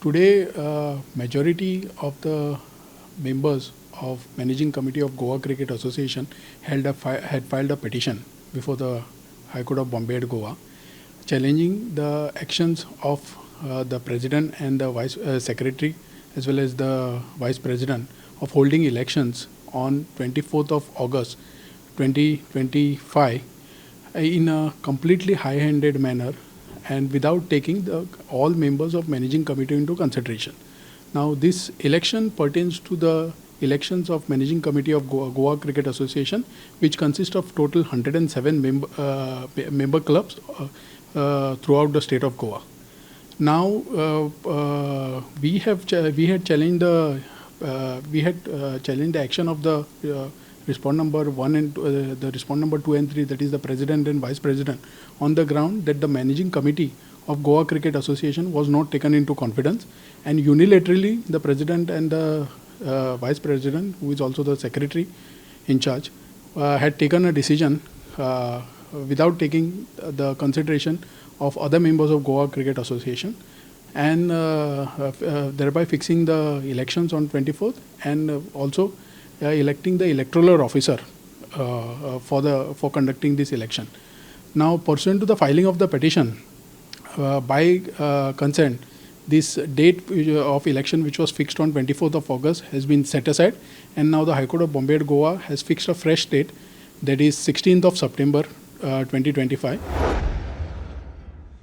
Today, majority of the members of Managing Committee of Goa Cricket Association had filed a petition before the High Court of Bombay at Goa, challenging the actions of the President and the Vice Secretary as well as the Vice President of holding elections on 24th of August 2025 in a completely high-handed manner and without taking all members of Managing Committee into consideration. Now, this election pertains to the elections of Managing Committee of Goa Cricket Association, which consists of total 107 member clubs throughout the state of Goa. Now, we had challenged the action of the respond number 1 and the respond number 2 and 3, that is the President and Vice President, on the ground that the Managing Committee of Goa Cricket Association was not taken into confidence, and unilaterally the President and the Vice President, who is also the Secretary in charge, had taken a decision without taking the consideration of other members of Goa Cricket Association, and thereby fixing the elections on 24th and also electing the electoral officer for conducting this election. Now, pursuant to the filing of the petition, by consent, this date of election, which was fixed on 24th of August, has been set aside, and now the High Court of Bombay at Goa has fixed a fresh date, that is 16th of September 2025.